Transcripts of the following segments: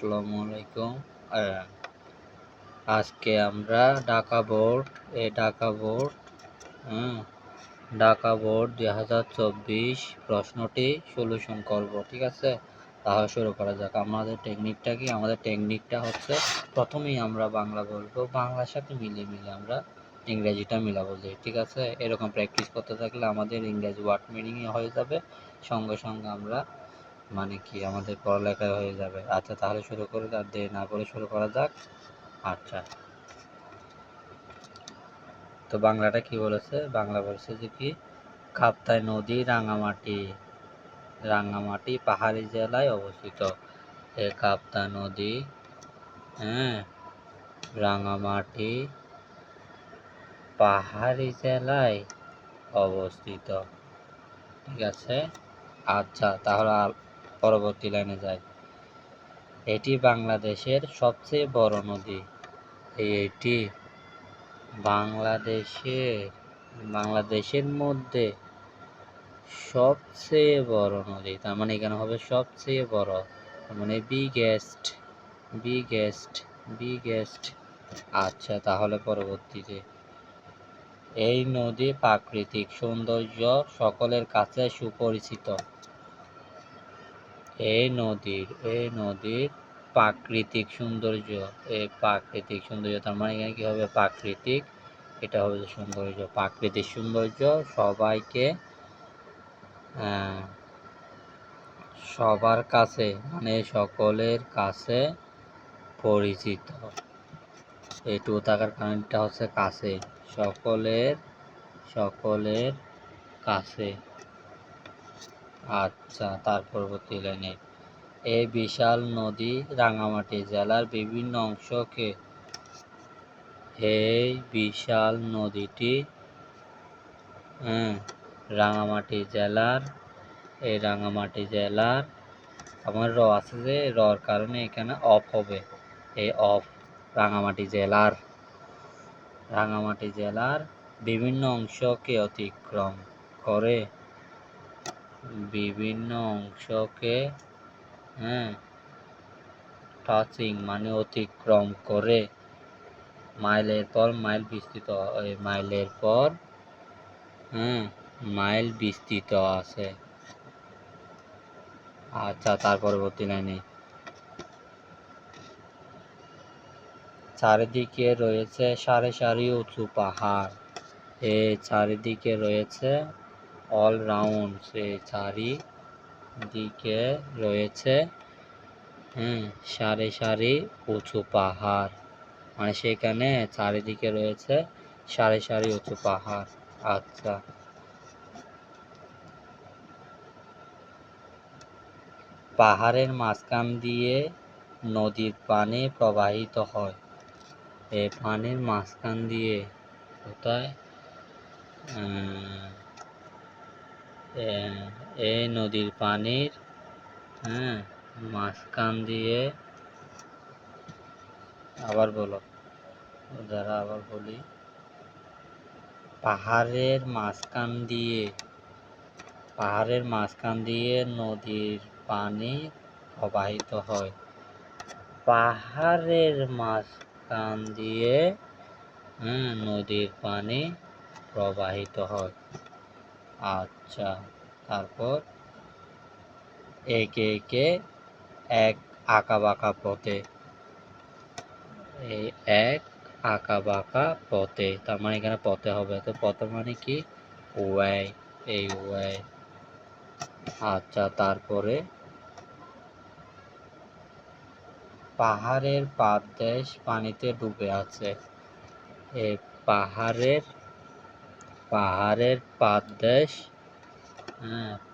আসসালামু আলাইকুম। আজকে আমরা ঢাকা বোর্ড ঢাকা বোর্ড 2024 প্রশ্নটি সলিউশন করব। ঠিক আছে, তাহলে শুরু করা যাক। আমাদের টেকনিকটা কি? আমাদের টেকনিকটা হচ্ছে প্রথমেই আমরা বাংলা বলবো, বাংলার সাথে মিলিয়ে আমরা ইংরেজিটা মিলাবো। ঠিক আছে, এরকম প্র্যাকটিস করতে থাকলে আমাদের ইংরেজি ওয়ার্ড মিনিংই হয়ে যাবে, সঙ্গে সঙ্গে আমরা আমাদের পড়ালেখা হয়ে যাবে। আচ্ছা, তাহলে শুরু করে আর দেরি না করে শুরু করা যাক। আচ্ছা, তো বাংলাটা কি বলেছে? বাংলা বলছে যে কি, কাপ্তাই নদী রাঙামাটি পাহাড়ি জেলায় অবস্থিত। কাপ্তাই নদী রাঙামাটি পাহাড়ি জেলায় অবস্থিত। ঠিক আছে, আচ্ছা তাহলে পরবর্তী লাইনে যাই। এটি বাংলাদেশের সবচেয়ে বড় নদী। এটি বাংলাদেশের মধ্যে সবচেয়ে বড় নদী। তার মানে এখানে হবে সবচেয়ে বড়, তার মানে বিগেস্ট। আচ্ছা, তাহলে পরবর্তীতে, এই নদী প্রাকৃতিক সৌন্দর্য সকলের কাছে সুপরিচিত। এই নদীর প্রাকৃতিক সৌন্দর্য, তার মানে এখানে কি হবে? প্রাকৃতিক, এটা হবে সৌন্দর্য, প্রাকৃতিক সৌন্দর্য সবার কাছে, মানে সকলের কাছে পরিচিত। এইটুকু থাকার কারণটা হচ্ছে কাছে, সকলের কাছে। আচ্ছা, তার পরবর্তী লাইনে, এই বিশাল নদী রাঙামাটি জেলার বিভিন্ন অংশকে রাঙামাটি জেলার আমার আছে যে রর কারণে এখানে অফ হবে, এই অফ রাঙামাটি জেলার বিভিন্ন অংশকে অতিক্রম করে, টাচিং মানে অতিক্রম করে, মাইলের পর মাইল বিস্তৃত আছে। আচ্ছা, তার পরবর্তী লাইনে, চারিদিকে রয়েছে সারি সারি উঁচু পাহাড়। চারিদিকে রয়েছে অলরাউন্ড, চারিদিকে রয়েছে সারি সারি উঁচু পাহাড়, মানে সেখানে চারিদিকে রয়েছে সারি সারি উঁচু পাহাড়। আচ্ছা, পাহাড়ের মাঝখান দিয়ে নদীর পানি প্রবাহিত হয়। এই পানির মাঝখান দিয়ে কোথায়? এই নদীর পানির মাঝখান দিয়ে, আবার বলি, পাহাড়ের মাঝখান দিয়ে নদীর পানি প্রবাহিত হয়। পাহাড়ের মাঝখান দিয়ে নদীর পানি প্রবাহিত হয়। আচ্ছা, তারপর একে একে এক আঁকাবাঁকা পথে, তার মানে এখানে পথে হবে, তো পথে মানে কি? ওয়ে, এই ওয়ে। আচ্ছা, তারপরে পাহাড়ের পাদদেশ পানিতে ডুবে আছে। এই পাহাড়ের পাদদেশ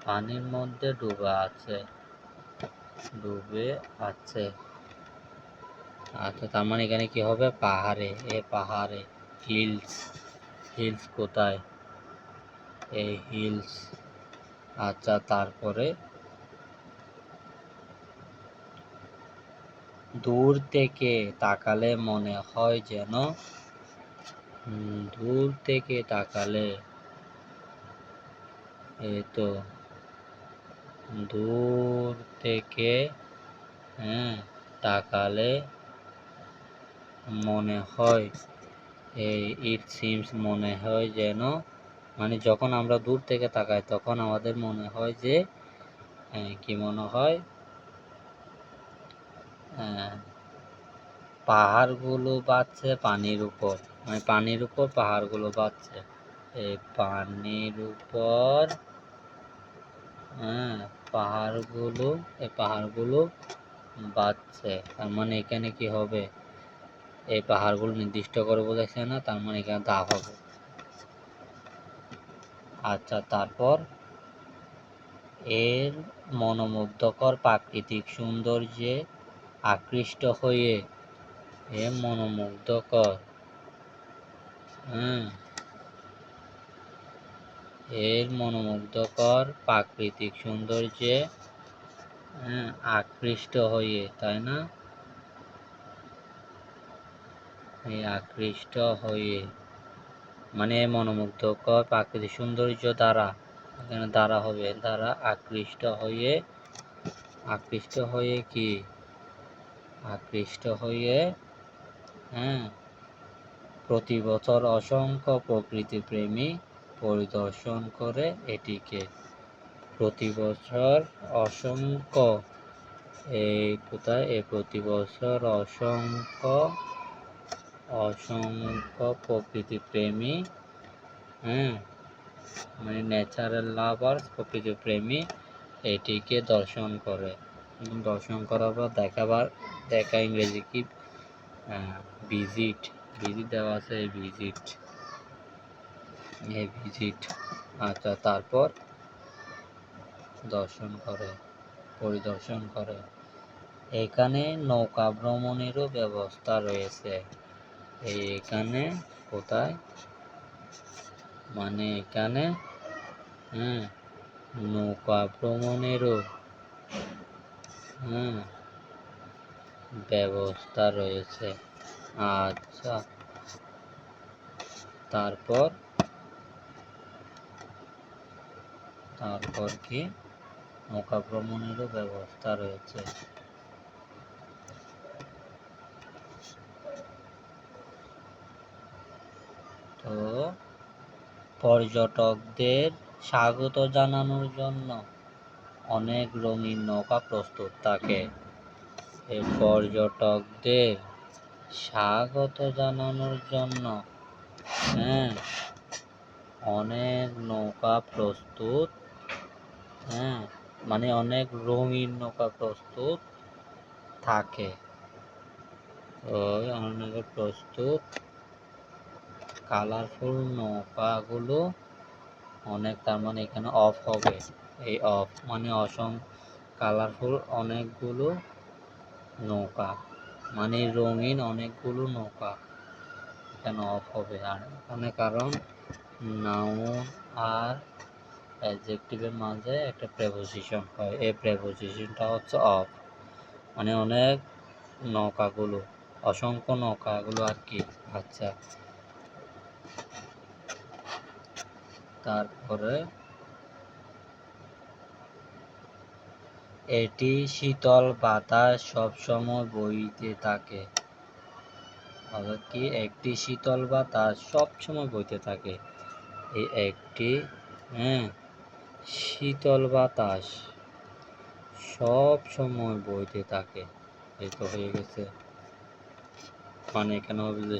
পানির মধ্যে ডুবে আছে। আচ্ছা, তার মানে এখানে কি হবে? পাহাড়ে হিলস কোথায়? এই হিলস। আচ্ছা, তারপরে দূর থেকে তাকালে মনে হয় যেন দূর থেকে তাকালে দূর থেকে তাকালে মনে হয়, ইট সিমস মনে হয় যেন, মানে যখন আমরা দূর থেকে তাকাই তখন আমাদের মনে হয় যে কি মনে হয়, পাহাড়গুলো বাজছে পানির উপর, মানে পানির উপর পাহাড়গুলো বাজছে। এই পানির উপর পাহাড়গুলো বাজছে, তার মানে এখানে কি হবে, এই পাহাড়গুলো নির্দিষ্ট করে বলেছে না, তার মানে এখানে দা হবে। আচ্ছা, তারপর এর মনোমুগ্ধকর প্রাকৃতিক সৌন্দর্যে আকৃষ্ট হয়ে, মনোমুগ্ধকর এর মনোমুগ্ধকর প্রাকৃতিক সৌন্দর্যে আকৃষ্ট হয়ে, তাই না, এই আকৃষ্ট হয়ে মানে মনোমুগ্ধকর প্রাকৃতিক সৌন্দর্য দ্বারা, এখানে দ্বারা হবে, দ্বারা আকৃষ্ট হয়ে কি, আকৃষ্ট হয়ে প্রতি বছর অসংখ্য প্রকৃতি প্রেমী পরিদর্শন করে এটিকে। প্রতি বছর অসংখ্য, প্রতি বছর অসংখ্য প্রকৃতি প্রেমী, মানে ন্যাচারাল লাভার, প্রকৃতি প্রেমী এটিকে দর্শন করে। দর্শন করার পর দেখা ইংরেজি কি, ভিজিট দেওয়া আছে, ভিজিট। আচ্ছা, তারপর পরিদর্শন করে। এখানে নৌকা ভ্রমণেরও ব্যবস্থা রয়েছে। এখানে কোথায়, মানে এখানে নৌকা ভ্রমণেরও ব্যবস্থা রয়েছে। আচ্ছা, তারপর কি, নৌকা ভ্রমণেরও ব্যবস্থা রয়েছে। তো পর্যটকদের স্বাগত জানানোর জন্য অনেক রঙিন নৌকা প্রস্তুত থাকে। এই পর্যটকদের স্বাগত জানানোর জন্য অনেক নৌকা প্রস্তুত, মানে অনেক রঙিন নৌকা প্রস্তুত থাকে। অনেক প্রস্তুত কালারফুল নৌকাগুলো অনেক, তার মানে এখানে অফ হবে, এই অফ মানে কালারফুল অনেকগুলো নৌকা, মানে রঙিন অনেকগুলো নৌকা, এখানে অফ হবে। আর এখানে কারণ নাউন আর অ্যাডজেক্টিভের মাঝে একটা প্রেপোজিশন হয়, এই প্রেপোজিশনটা হচ্ছে অফ, মানে অনেক নৌকাগুলো, অসংখ্য নৌকাগুলো আর কি। আচ্ছা, তারপরে এটি শীতল বাতাস সবসময় বইতে থাকে। অর্থাৎ কি, একটি শীতল বাতাস সবসময় বইতে থাকে। এই একটি শীতল বাতাস সব সময় বইতে থাকে, এই তো হয়ে গেছে। মানে এখানে হবে যে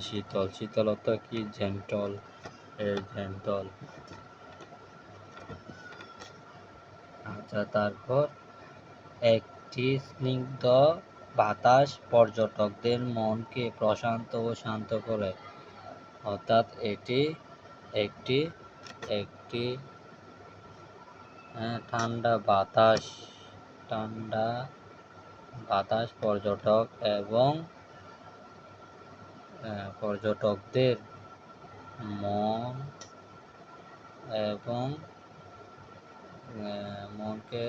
শীতল অর্থাৎ কি, জেন্টল, জেন্টল। আচ্ছা, তারপর একটি স্নিগ্ধ বাতাস পর্যটকদের মনকে প্রশান্ত ও শান্ত করে। অর্থাৎ এটি একটি ঠান্ডা বাতাস পর্যটকদের মন এবং মনকে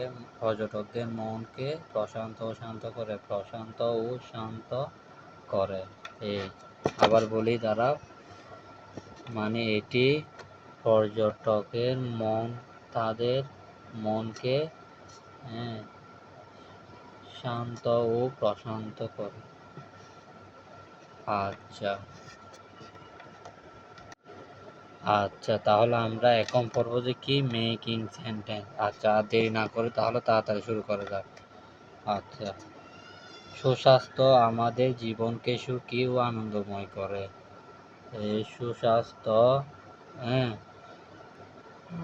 প্রশান্ত ও শান্ত করে। আবার বলি, দ্বারা মানে এটি পর্যটকের তাদের মনকে শান্ত ও প্রশান্ত করে। আচ্ছা আচ্ছা, তাহলে আমরা এখন পড়বো যে কি মেকিং সেন্টেন্স। আচ্ছা, আর দেরি না করে তাহলে তাড়াতাড়ি শুরু করা যাক। আচ্ছা, সুস্বাস্থ্য আমাদের জীবনকে সুখী ও আনন্দময় করে। এই সুস্বাস্থ্য, হ্যাঁ,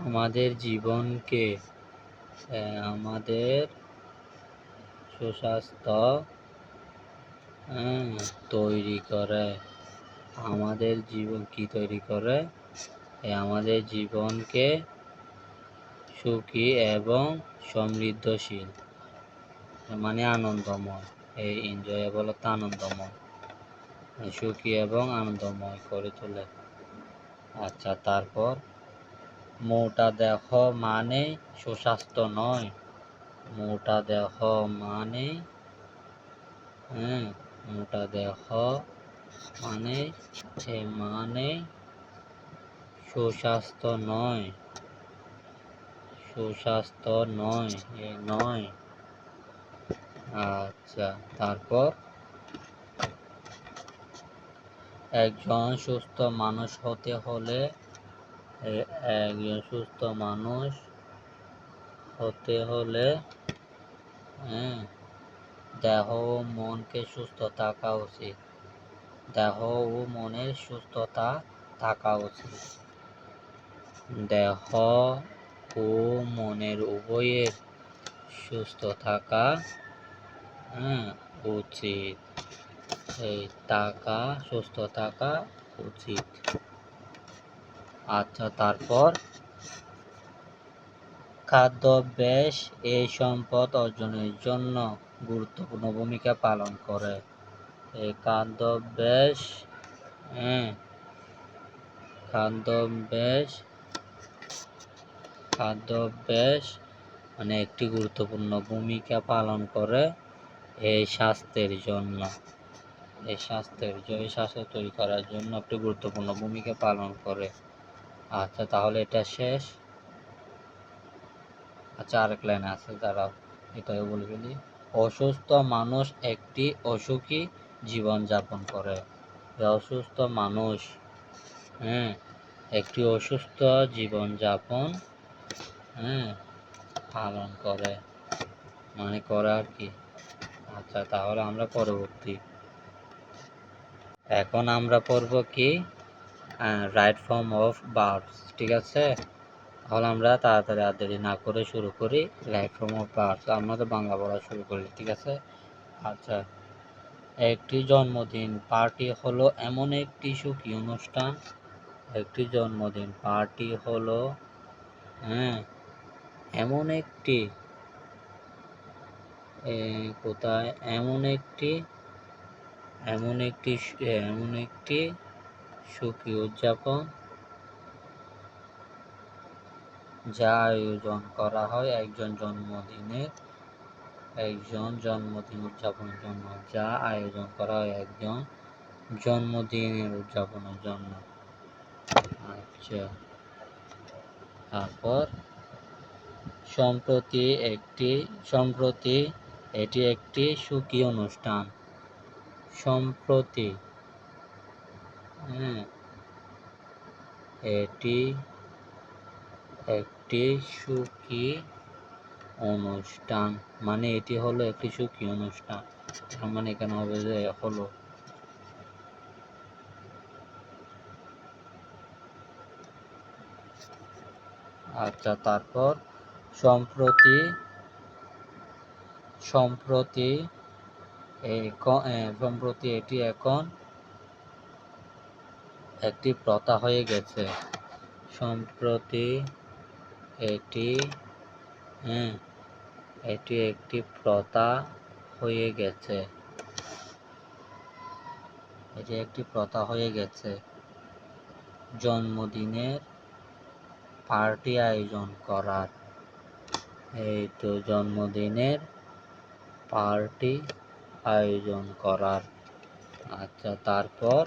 আমাদের জীবনকে, আমাদের সুস্বাস্থ্য, হ্যাঁ, তৈরি করে। আমাদের জীবন কি তৈরি করে? আমাদের জীবনকে সুখী এবং সমৃদ্ধশীল, মানে আনন্দময়। এই এনজয়েবল অর্থ আনন্দময়, সুখী এবং আনন্দময় করে তোলে। আচ্ছা, তারপর মোটা দেহ মানে সুস্বাস্থ্য নয়। মোটা দেহ মানে, হ্যাঁ, মোটা দেহ মানে মানে সুস্বাস্থ্য নয়, সুস্বাস্থ্য নয়, নয়। আচ্ছা, তারপর একজন সুস্থ মানুষ হতে হলে, একজন সুস্থ মানুষ হতে হলে, হ্যাঁ, দেহ ও মনকে সুস্থ থাকা উচিত। দেহ ও মনের সুস্থতা থাকা উচিত। দেহ ও মনের উভয়ের সুস্থ থাকা, হ্যাঁ, উচিত। এই থাকা, সুস্থ থাকা উচিত। আচ্ছা, তারপর খাদ্যাভ্যাস এই সম্পদ অর্জনের জন্য গুরুত্বপূর্ণ ভূমিকা পালন করে। এই খাদ্যাভ্যাস, হ্যাঁ, খাদ্যাভ্যাস, খাদ্যাভ্যাস মানে একটি গুরুত্বপূর্ণ ভূমিকা পালন করে এই স্বাস্থ্যের জন্য। এই স্বাস্থ্য তৈরি করার জন্য একটি গুরুত্বপূর্ণ ভূমিকা পালন করে। আচ্ছা, তাহলে এটা শেষ। আচ্ছা, আরেক লাইন আছে, দাঁড়াও, এটাও বলে ফেলি। অসুস্থ মানুষ একটি অসুখী জীবনযাপন করে। অসুস্থ মানুষ, হ্যাঁ, একটি অসুস্থ জীবনযাপন, হ্যাঁ, পালন করে, মানে করে আর কি। আচ্ছা, তাহলে আমরা পরবর্তী, এখন আমরা পড়ব কি রাইট ফর্ম অফ ভার্বস। ঠিক আছে, তাহলে আমরা তাড়াতাড়ি আর দেরি না করে শুরু করি। রাইট ফর্ম অফ ভার্বস আমাদের বাংলা পড়া শুরু করি। ঠিক আছে। আচ্ছা, একটি জন্মদিন পার্টি হলো এমন একটি সুখী অনুষ্ঠান। একটি জন্মদিন পার্টি হলো, হ্যাঁ, এমন একটি, কোথায়, এমন একটি, এমন একটি, এমন একটি সুখী উদযাপন যা আয়োজন করা হয় একজন জন্মদিন উদযাপনের জন্য। যা আয়োজন করা হয় একজন জন্মদিনের উদযাপনের জন্য। আচ্ছা, তারপর সম্প্রতি এটি একটি সুখী অনুষ্ঠান। সম্প্রতি, হ্যাঁ, এটি একটি সুখী অনুষ্ঠান, মানে এটি হলো একটি সুখী অনুষ্ঠান, মানে এখানে হবে যে হলো। আচ্ছা, তারপর সম্প্রতি, সম্প্রতি সম্প্রতি এটি এখন একটি প্রথা হয়ে গেছে। সম্প্রতি এটি, হ্যাঁ, এটি একটি প্রথা হয়ে গেছে। এটি একটি প্রথা হয়ে গেছে জন্মদিনের পার্টি আয়োজন করার। এই তো জন্মদিনের পার্টি আয়োজন করার। আচ্ছা, তারপর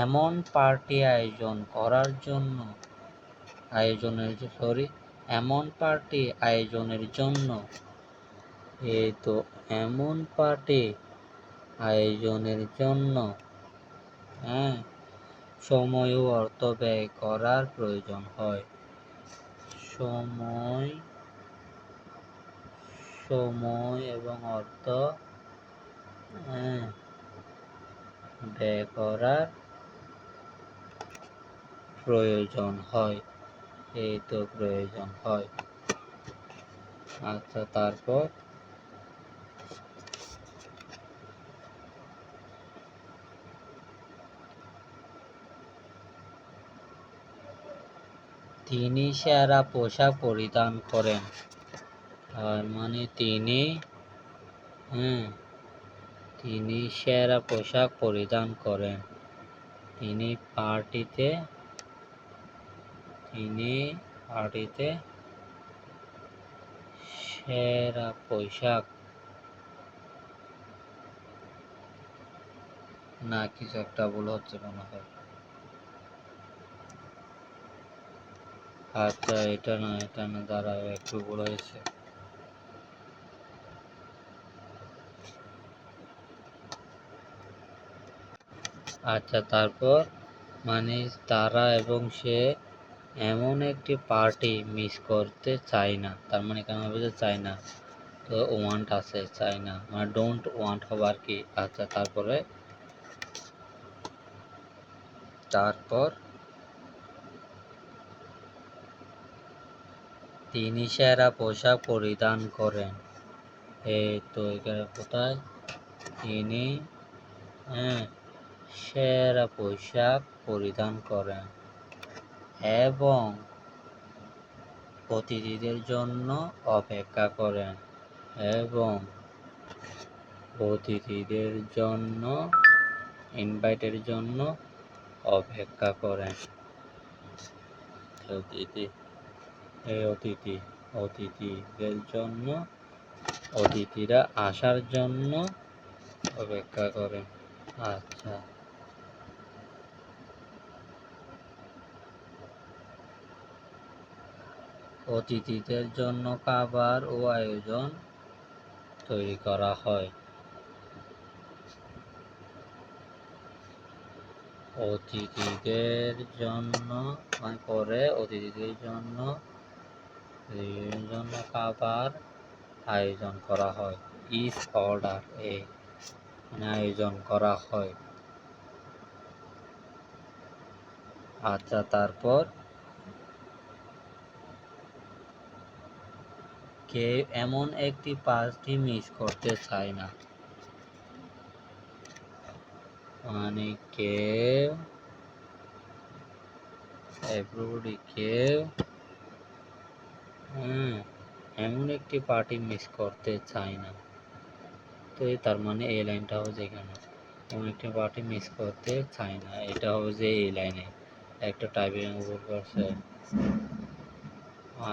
এমন পার্টি আয়োজন করার জন্য, এমন পার্টি আয়োজনের জন্য, এই তো এমন পার্টি আয়োজনের জন্য হ্যাঁ সময় ও অর্থ ব্যয় করার প্রয়োজন হয়। সময় সময় এবং অর্থ ব্যয় করার প্রয়োজন হয়। এই তো প্রয়োজন হয়। আচ্ছা, তারপর তিনি সেরা পোশাক পরিধান করেন। তার মানে তিনি সেরা পোশাক পরিধান করেন। তিনি পার্টিতে সেরা পোশাক না কিছু একটা ভুল হচ্ছে মনে হয়। আচ্ছা, এটা না দাঁড়াও, একটু ভুল হয়েছে। আচ্ছা, তারপর মানে তারা এবং সে এমন একটি পার্টি মিস করতে চায় না। তার মানে কেন হবে যে চায় না, তো ওয়ান্ট আছে, চায় না মানে ডোন্ট ওয়ান্ট হবে আর কি। আচ্ছা, তারপর তিনি সেরা পোশাক পরিধান করেন। এই তো এখানে কোথায় তিনি সেরা পোশাক পরিধান করেন এবং অতিথিদের জন্য অপেক্ষা করেন ইনভাইটের জন্য অপেক্ষা করেন। অতিথিদের জন্য, অতিথিরা আসার জন্য অপেক্ষা করেন। আচ্ছা, অতিথিদের জন্য খাবার ও আয়োজন তৈরি করা হয়। অতিথিদের জন্য খাবার আয়োজন করা হয়। ইজ অর্ডার আয়োজন করা হয়। আচ্ছা, তারপর কেউ এমন একটি পার্টি মিস করতে চায় না। মানে কেউ এমন একটি পার্টি মিস করতে চায় না। তো তার মানে এই লাইনটা হবে যেখানে এমন একটি পার্টি মিস করতে চায় না, এটা হবে যে এই লাইনে একটা টাইপিং ভুল করছে।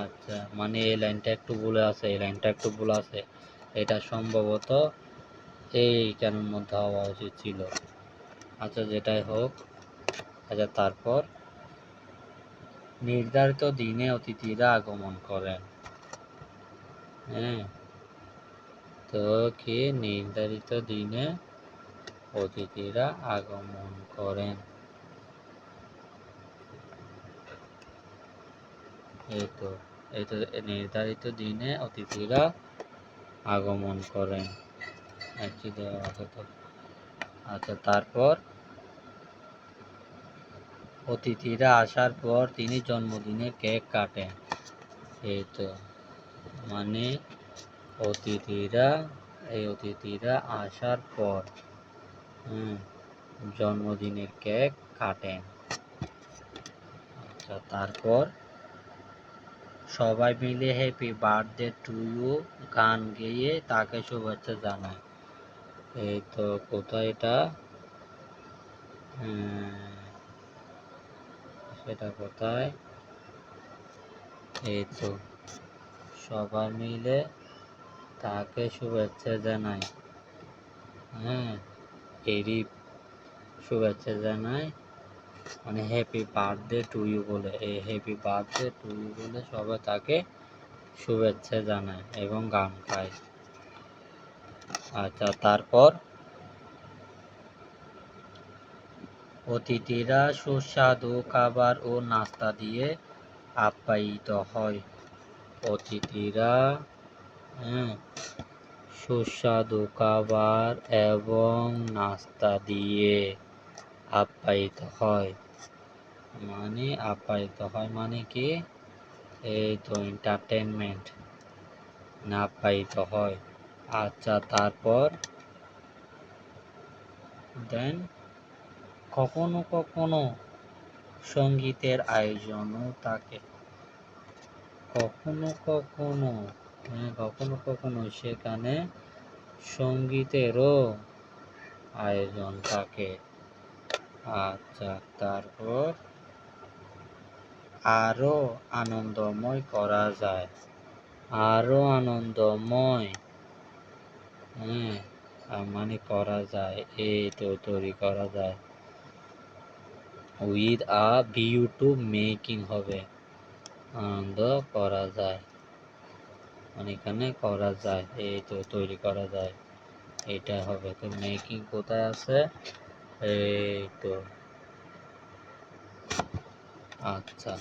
আচ্ছা, মানে এই লাইনটা একটু ভুল আছে, এটা সম্ভবত এইখানের মধ্যে হওয়া উচিত ছিল। আচ্ছা, যেটাই হোক। আচ্ছা, তারপর নির্ধারিত দিনে অতিথিরা আগমন করেন। তো কি নির্ধারিত দিনে অতিথিরা আগমন করেন। এই তো নির্ধারিত দিনে অতিথিরা আগমন করেন। আচ্ছা, তারপর অতিথিরা আসার পর তিনি জন্মদিনের কেক কাটেন। এই তো মানে অতিথিরা আসার পর জন্মদিনের কেক কাটেন। আচ্ছা, তারপর সবাই মিলে হ্যাপি বার্থডে টু ইউ গান গেয়ে তাকে শুভেচ্ছা জানায়। এই তো কোথায় এটা, সেটা কোথায়, এই তো সবাই মিলে তাকে শুভেচ্ছা জানায়। এরই শুভেচ্ছা জানায় মানে হ্যাপি বার্থডে টু ইউ বলে, এই হ্যাপি বার্থডে টু ইউ বলে সবাই তাকে শুভেচ্ছা জানায় এবং গান গায়। আচ্ছা, তারপর অতিথিরা সুস্বাদু খাবার ও নাস্তা দিয়ে আপ্যায়িত হয়। অতিথিরা সুস্বাদু খাবার এবং নাস্তা দিয়ে আপ্যায়িত হয়। মানে কি, এই তো এন্টারটেনমেন্ট না আপ্যায়িত হয়। আচ্ছা, তারপর দেন কখনো কখনো সঙ্গীতের আয়োজনও থাকে। কখনো কখনো সেখানে সঙ্গীতেরও আয়োজন থাকে। আচ্ছা, তারপর আরো আনন্দময় করা যায়। আরো আনন্দময় মানে করা যায়, এই তো তৈরি করা যায়। With a view to making হবে, আনন্দ করা যায়, মানে এখানে করা যায়, এই তো তৈরি করা যায়, এটা হবে। তো মেকিং কোথায় আছে, এই তো। আচ্ছা।